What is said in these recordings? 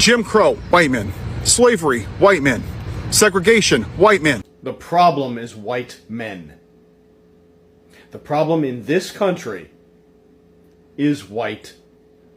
Jim Crow, white men. Slavery, white men. Segregation, white men. The problem is white men. The problem in this country is white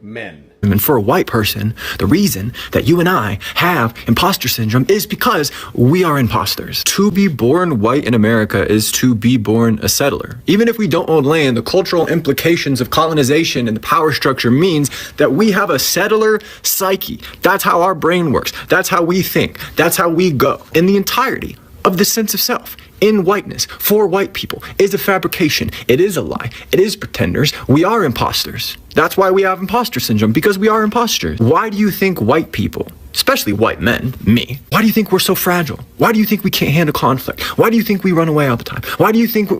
men. And for a white person, the reason that you and I have imposter syndrome is because we are imposters. To be born white in America is to be born a settler. Even if we don't own land, the cultural implications of colonization and the power structure means that we have a settler psyche. That's how our brain works. That's how we think. That's how we go. In the entirety of the sense of self, in whiteness, for white people, is a fabrication. It is a lie. It is pretenders. We are imposters. That's why we have imposter syndrome, because we are imposters. Why do you think white people, especially white men, me, why do you think we're so fragile? Why do you think we can't handle conflict? Why do you think we run away all the time? Why do you think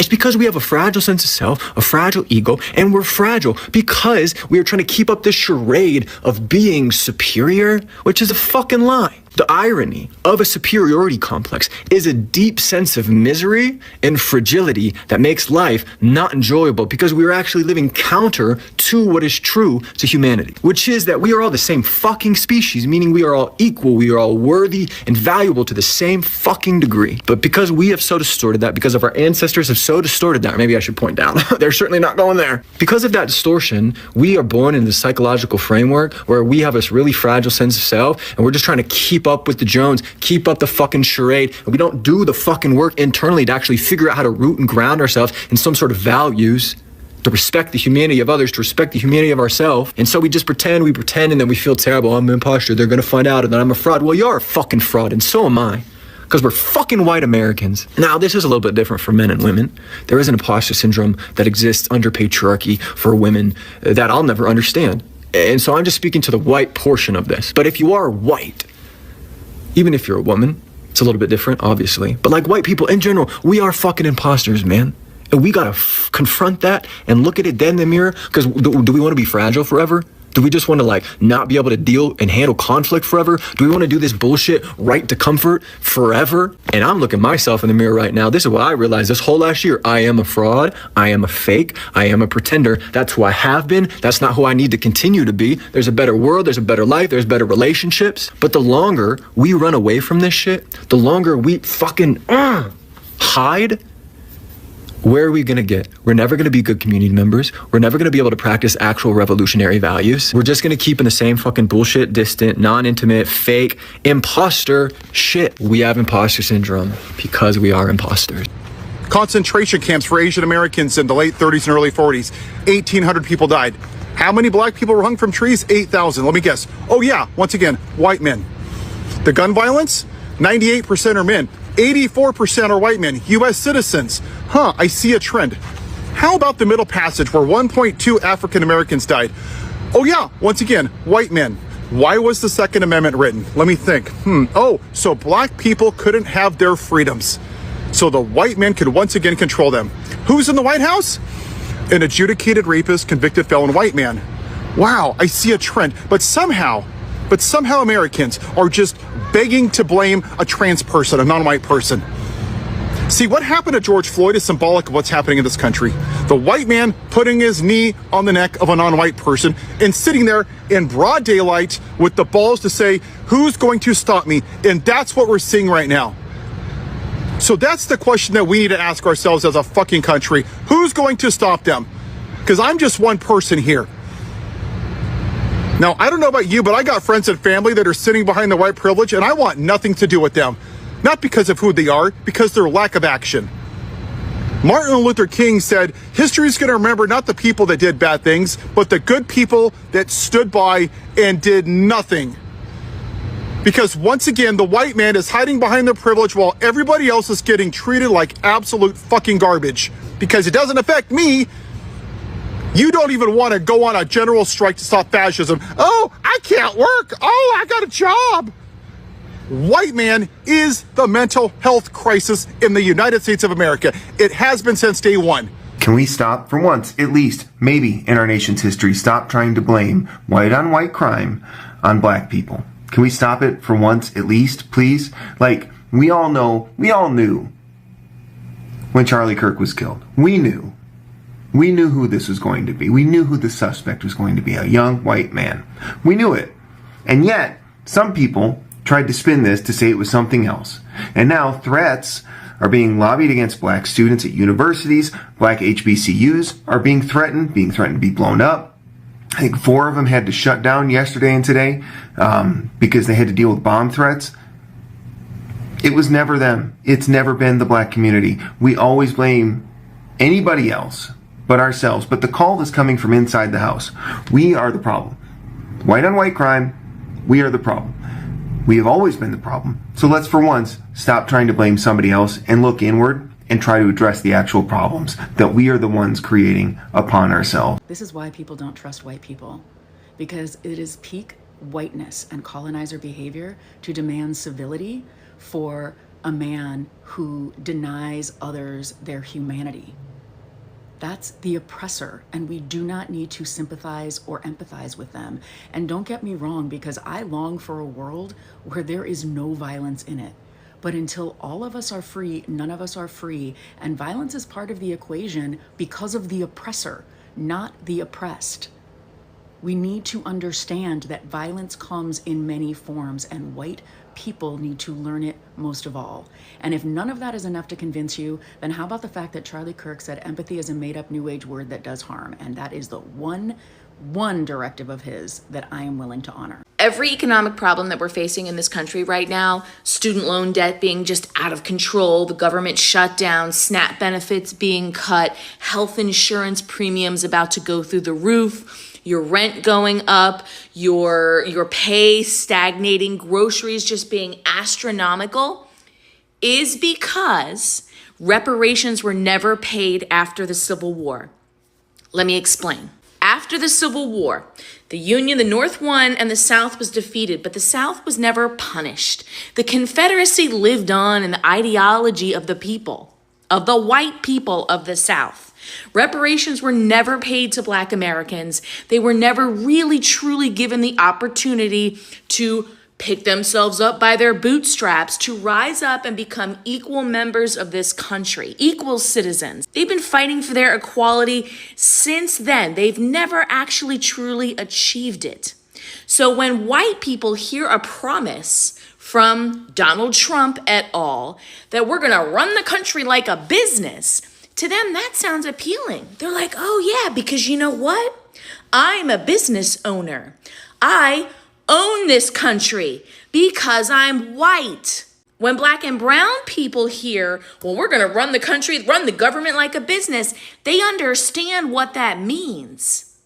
it's because we have a fragile sense of self, a fragile ego, and we're fragile because we are trying to keep up this charade of being superior, which is a fucking lie. The irony of a superiority complex is a deep sense of misery and fragility that makes life not enjoyable because we are actually living counter to what is true to humanity, which is that we are all the same fucking species, meaning we are all equal, we are all worthy and valuable to the same fucking degree. But because we have so distorted that, because of our ancestors have so distorted that, maybe I should point down, they're certainly not going there. Because of that distortion, we are born in this psychological framework where we have this really fragile sense of self and we're just trying to keep up with the Jones, keep up the fucking charade, and we don't do the fucking work internally to actually figure out how to root and ground ourselves in some sort of values, to respect the humanity of others, to respect the humanity of ourselves. And so we just pretend, and then we feel terrible. I'm an imposter, they're gonna find out, and then I'm a fraud. Well, you're a fucking fraud, and so am I. Because we're fucking white Americans. Now, this is a little bit different for men and women. There is an imposter syndrome that exists under patriarchy for women that I'll never understand. And so I'm just speaking to the white portion of this. But if you are white, even if you're a woman, it's a little bit different, obviously. But like white people in general, we are fucking imposters, man. And we gotta confront that and look at it dead in the mirror. Because do we want to be fragile forever? Do we just want to like not be able to deal and handle conflict forever? Do we want to do this bullshit right to comfort forever? And I'm looking myself in the mirror right now. This is what I realized this whole last year. I am a fraud. I am a fake. I am a pretender. That's who I have been. That's not who I need to continue to be. There's a better world. There's a better life. There's better relationships. But the longer we run away from this shit, the longer we fucking hide, where are we gonna get? We're never gonna be good community members. We're never gonna be able to practice actual revolutionary values. We're just gonna keep in the same fucking bullshit, distant, non-intimate, fake, imposter shit. We have imposter syndrome because we are imposters. Concentration camps for Asian Americans in the late 30s and early 40s. 1,800 people died. How many black people were hung from trees? 8,000. Let me guess. Oh yeah, once again, white men. The gun violence? 98% are men. 84% are white men, U.S. citizens. I see a trend. How about the Middle Passage where 1.2 African Americans died? Oh yeah, once again, white men. Why was the Second Amendment written? Let me think. Oh, so black people couldn't have their freedoms. So the white men could once again control them. Who's in the White House? An adjudicated rapist, convicted felon white man. Wow, I see a trend. But somehow Americans are just begging to blame a trans person, a non-white person. See, what happened to George Floyd is symbolic of what's happening in this country. The white man putting his knee on the neck of a non-white person and sitting there in broad daylight with the balls to say, who's going to stop me? And that's what we're seeing right now. So that's the question that we need to ask ourselves as a fucking country. Who's going to stop them? Because I'm just one person here. Now, I don't know about you, but I got friends and family that are sitting behind the white privilege, and I want nothing to do with them. Not because of who they are, because their lack of action. Martin Luther King said, history is going to remember not the people that did bad things, but the good people that stood by and did nothing. Because once again, the white man is hiding behind their privilege while everybody else is getting treated like absolute fucking garbage. Because it doesn't affect me. You don't even want to go on a general strike to stop fascism. Oh, I can't work. Oh, I got a job. White man is the mental health crisis in the United States of America. It has been since day one. Can we stop for once, at least, maybe in our nation's history, stop trying to blame white on white crime on black people? Can we stop it for once, at least, please? Like, we all knew when Charlie Kirk was killed. We knew who this was going to be. We knew who the suspect was going to be, a young white man. We knew it. And yet, some people tried to spin this to say it was something else. And now threats are being lobbied against black students at universities. Black HBCUs are being threatened to be blown up. I think 4 of them had to shut down yesterday and today because they had to deal with bomb threats. It was never them. It's never been the black community. We always blame anybody else but ourselves. But the call is coming from inside the house. We are the problem. White on white crime, we are the problem. We have always been the problem. So let's for once stop trying to blame somebody else and look inward and try to address the actual problems that we are the ones creating upon ourselves. This is why people don't trust white people, because it is peak whiteness and colonizer behavior to demand civility for a man who denies others their humanity. That's the oppressor, and we do not need to sympathize or empathize with them. And don't get me wrong, because I long for a world where there is no violence in it. But until all of us are free, none of us are free. And violence is part of the equation because of the oppressor, not the oppressed. We need to understand that violence comes in many forms, and white people need to learn it most of all. And if none of that is enough to convince you, then how about the fact that Charlie Kirk said empathy is a made-up new age word that does harm, and that is the one directive of his that I am willing to honor. Every economic problem that we're facing in this country right now, student loan debt being just out of control, the government shutdown, SNAP benefits being cut, health insurance premiums about to go through the roof, your rent going up, your pay stagnating, groceries just being astronomical, is because reparations were never paid after the Civil War. Let me explain. After the Civil War, the Union, the North won and the South was defeated, but the South was never punished. The Confederacy lived on in the ideology of the people, of the white people of the South. Reparations were never paid to Black Americans. They were never really, truly given the opportunity to pick themselves up by their bootstraps, to rise up and become equal members of this country, equal citizens. They've been fighting for their equality since then. They've never actually truly achieved it. So when white people hear a promise from Donald Trump et al. That we're gonna run the country like a business, to them that sounds appealing. They're like, oh yeah, because you know what? I'm a business owner. I own this country because I'm white. When Black and brown people hear, well, we're going to run the country, run the government like a business, they understand what that means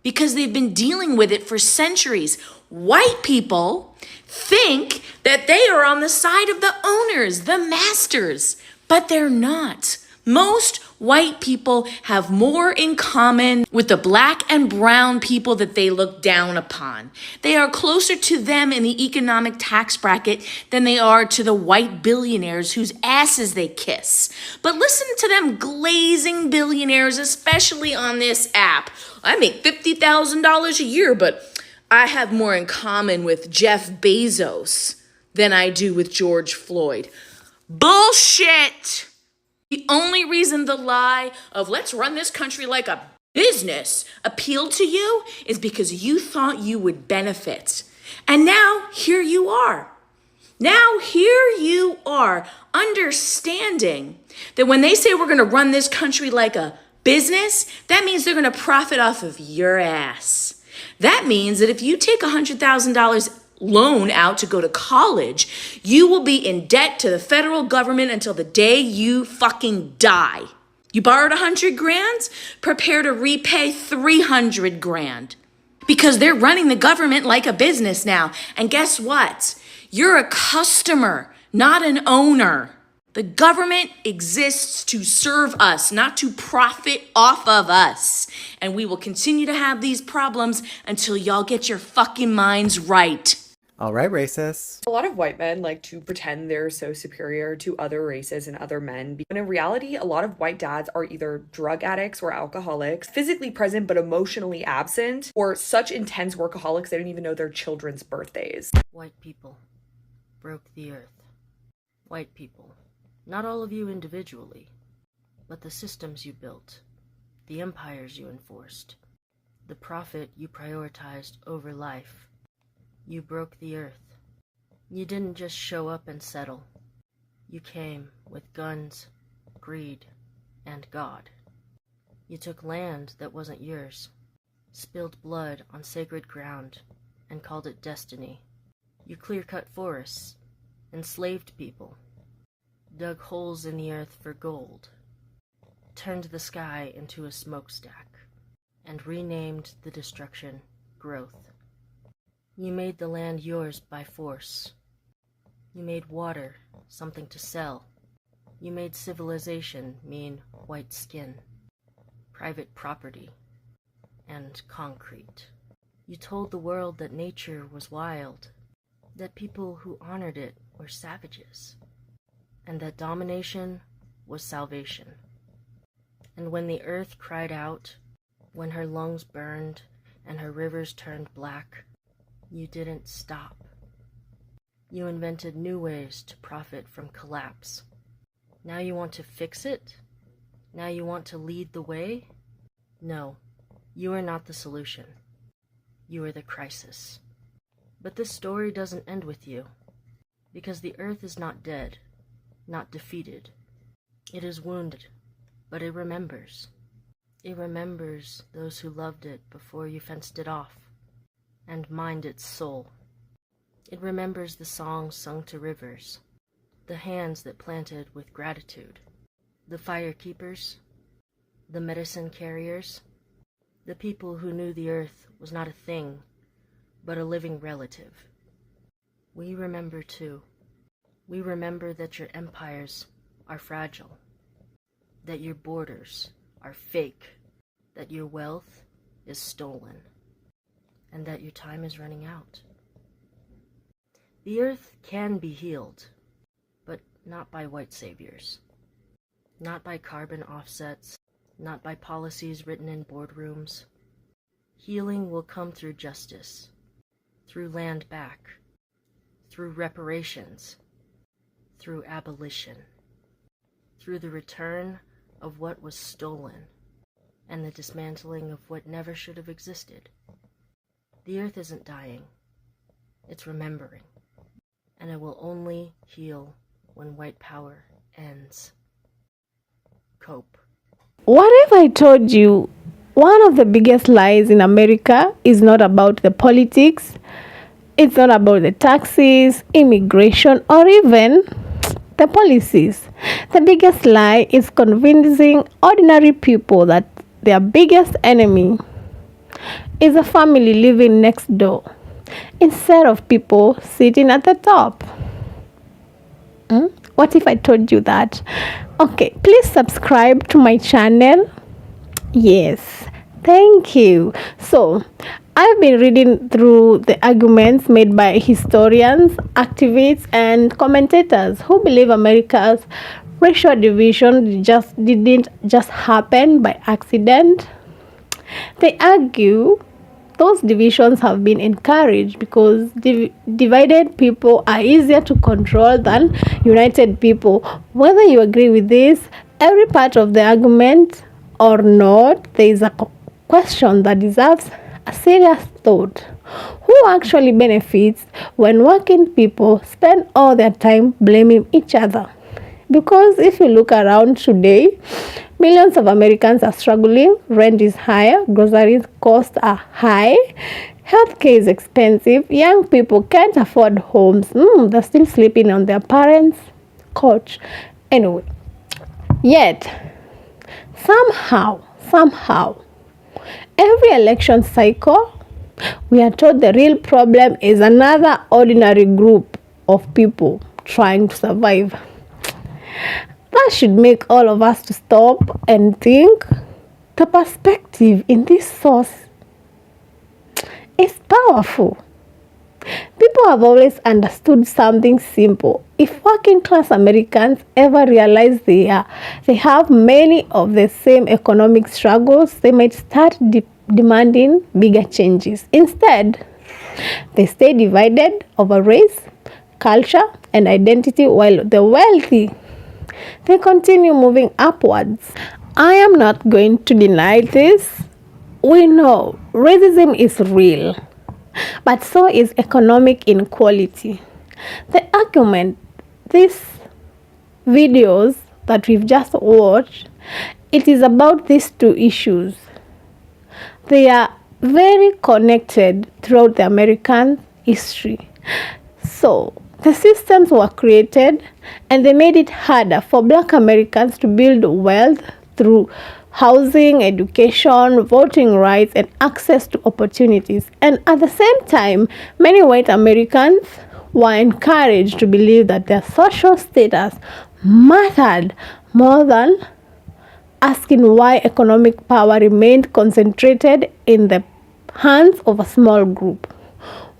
because they've been dealing with it for centuries. White people think that they are on the side of the owners, the masters, but they're not. Most white people have more in common with the Black and brown people that they look down upon. They are closer to them in the economic tax bracket than they are to the white billionaires whose asses they kiss. But listen to them glazing billionaires, especially on this app. I make $50,000 a year, but I have more in common with Jeff Bezos than I do with George Floyd. Bullshit! The only reason the lie of let's run this country like a business appealed to you is because you thought you would benefit. And now here you are. Now here you are understanding that when they say we're going to run this country like a business, that means they're going to profit off of your ass. That means that if you take $100,000 loan out to go to college, you will be in debt to the federal government until the day you fucking die. You borrowed $100,000, prepare to repay $300,000 because they're running the government like a business now. And guess what? You're a customer, not an owner. The government exists to serve us, not to profit off of us. And we will continue to have these problems until y'all get your fucking minds right. All right, racists. A lot of white men like to pretend they're so superior to other races and other men. When in reality, a lot of white dads are either drug addicts or alcoholics, physically present but emotionally absent, or such intense workaholics they don't even know their children's birthdays. White people broke the earth. White people. Not all of you individually, but the systems you built, the empires you enforced, the profit you prioritized over life. You broke the earth. You didn't just show up and settle. You came with guns, greed, and God. You took land that wasn't yours, spilled blood on sacred ground, and called it destiny. You clear-cut forests, enslaved people, dug holes in the earth for gold, turned the sky into a smokestack, and renamed the destruction growth. You made the land yours by force. You made water something to sell. You made civilization mean white skin, private property, and concrete. You told the world that nature was wild, that people who honored it were savages, and that domination was salvation. And when the earth cried out, when her lungs burned and her rivers turned black, you didn't stop. You invented new ways to profit from collapse. Now you want to fix it? Now you want to lead the way? No, you are not the solution. You are the crisis. But this story doesn't end with you, because the earth is not dead, not defeated. It is wounded, but it remembers. It remembers those who loved it before you fenced it off, and mined its soul. It remembers the songs sung to rivers, the hands that planted with gratitude, the fire keepers, the medicine carriers, the people who knew the earth was not a thing, but a living relative. We remember too. We remember that your empires are fragile, that your borders are fake, that your wealth is stolen, and that your time is running out. The earth can be healed, but not by white saviors, not by carbon offsets, not by policies written in boardrooms. Healing will come through justice, through land back, through reparations, through abolition, through the return of what was stolen, and the dismantling of what never should have existed. The earth isn't dying, it's remembering, and it will only heal when white power ends. Cope. What if I told you one of the biggest lies in America is not about the politics, it's not about the taxes, immigration, or even the policies. The biggest lie is convincing ordinary people that their biggest enemy is a family living next door instead of people sitting at the top. What if I told you that? Okay, please subscribe to my channel. Yes, thank you. So, I've been reading through the arguments made by historians, activists, and commentators who believe America's racial division didn't just happen by accident. They argue those divisions have been encouraged because divided people are easier to control than united people. Whether you agree with this, every part of the argument or not, there is a question that deserves a serious thought. Who actually benefits when working people spend all their time blaming each other? Because if you look around today, millions of Americans are struggling. Rent is higher, groceries costs are high, healthcare is expensive, young people can't afford homes. They're still sleeping on their parents' couch. Anyway, yet, somehow, every election cycle, we are told the real problem is another ordinary group of people trying to survive. That should make all of us to stop and think. The perspective in this source is powerful. People have always understood something simple. If working class Americans ever realize they have many of the same economic struggles, they might start demanding bigger changes. Instead, they stay divided over race, culture, and identity, while the wealthy, they continue moving upwards. I am not going to deny this. We know racism is real. but so is economic inequality. The argument, these videos that we've just watched, it is about these two issues. They are very connected throughout the American history. So, the systems were created and they made it harder for Black Americans to build wealth through housing, education, voting rights, and access to opportunities. And at the same time, many white Americans were encouraged to believe that their social status mattered more than asking why economic power remained concentrated in the hands of a small group.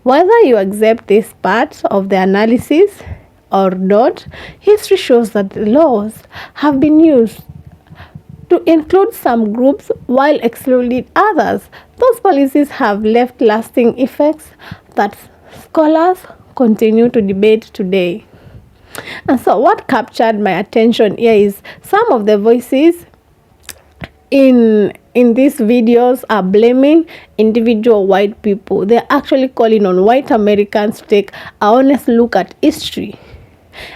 Whether you accept this part of the analysis or not, history shows that the laws have been used to include some groups while excluding others. Those policies have left lasting effects that scholars continue to debate today. And so what captured my attention here is some of the voices in these videos are blaming individual white people. They're actually calling on white Americans to take an honest look at history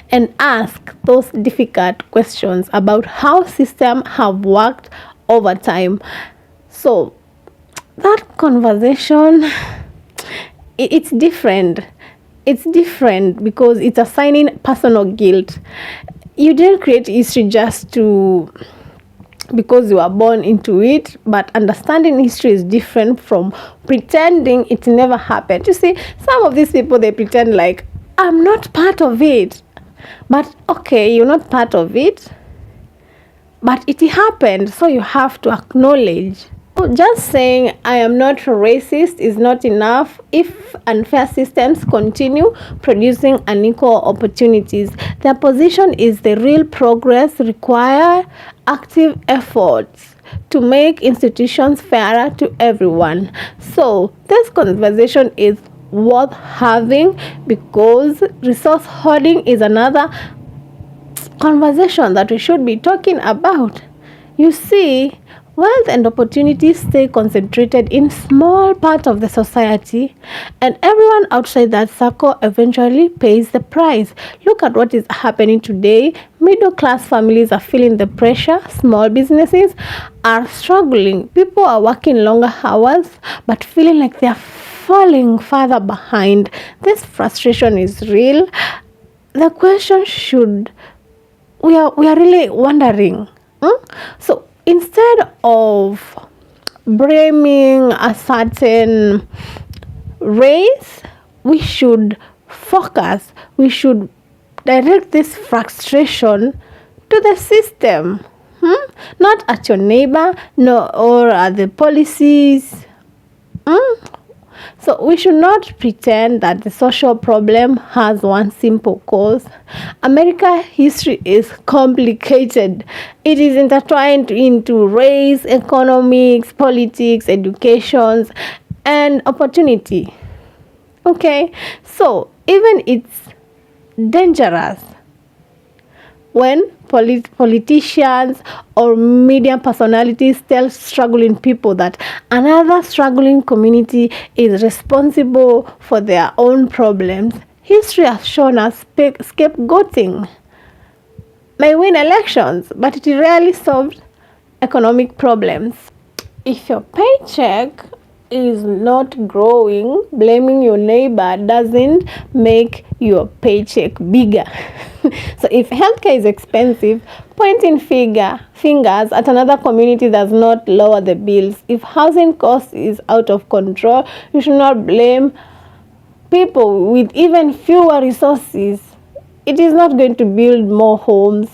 and ask those difficult questions about how systems have worked over time. So that conversation, it's different. It's different because it's assigning personal guilt. You didn't create history just because you were born into it, but understanding history is different from pretending it never happened. You see, some of these people, they pretend like, I'm not part of it. But okay, you're not part of it, but it happened, so you have to acknowledge. Just saying I am not racist is not enough if unfair systems continue producing unequal opportunities. Their position is the real progress require active efforts to make institutions fairer to everyone. So this conversation is worth having because resource hoarding is another conversation that we should be talking about. You see, wealth and opportunities stay concentrated in small part of the society, and everyone outside that circle eventually pays the price. Look at what is happening today. Middle class families are feeling the pressure. Small businesses are struggling. People are working longer hours but feeling like they are falling further behind. This frustration is real. The question we are really wondering. So instead of blaming a certain race, we should direct this frustration to the system, not at your neighbor, or at the policies. So we should not pretend that the social problem has one simple cause. American history is complicated. It is intertwined into race, economics, politics, education, and opportunity. Okay, so even it's dangerous when politicians or media personalities tell struggling people that another struggling community is responsible for their own problems. History has shown us scapegoating may win elections, but it rarely solved economic problems. If your paycheck is not growing, blaming your neighbor doesn't make your paycheck bigger. So if healthcare is expensive, pointing fingers at another community does not lower the bills. If housing cost is out of control, you should not blame people with even fewer resources. It is not going to build more homes.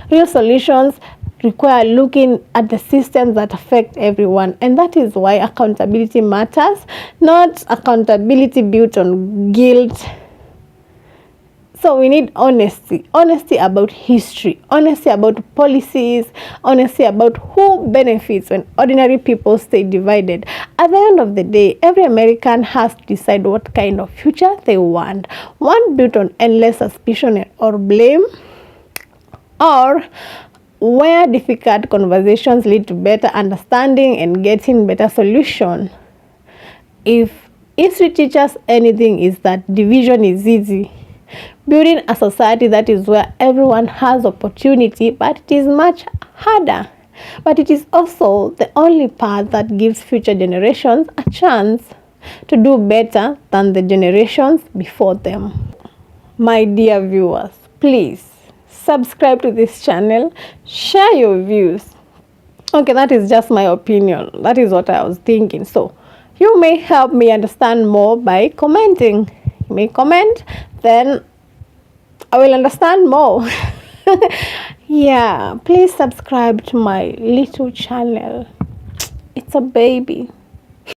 Real solutions require looking at the systems that affect everyone, and that is why accountability matters, not accountability built on guilt. So we need honesty about history, honesty about policies, honesty about who benefits when ordinary people stay divided. At the end of the day, every American has to decide what kind of future they want. One built on endless suspicion or blame, or where difficult conversations lead to better understanding and getting better solution. If History teaches us anything is that division is easy. Building a society that is where everyone has opportunity, but it is much harder. But it is also the only path that gives future generations a chance to do better than the generations before them. My dear viewers, please subscribe to this channel, share your views. Okay, that is just my opinion. That is what I was thinking. So you may help me understand more by commenting. You may comment, then I will understand more. Yeah, please subscribe to my little channel. It's a baby.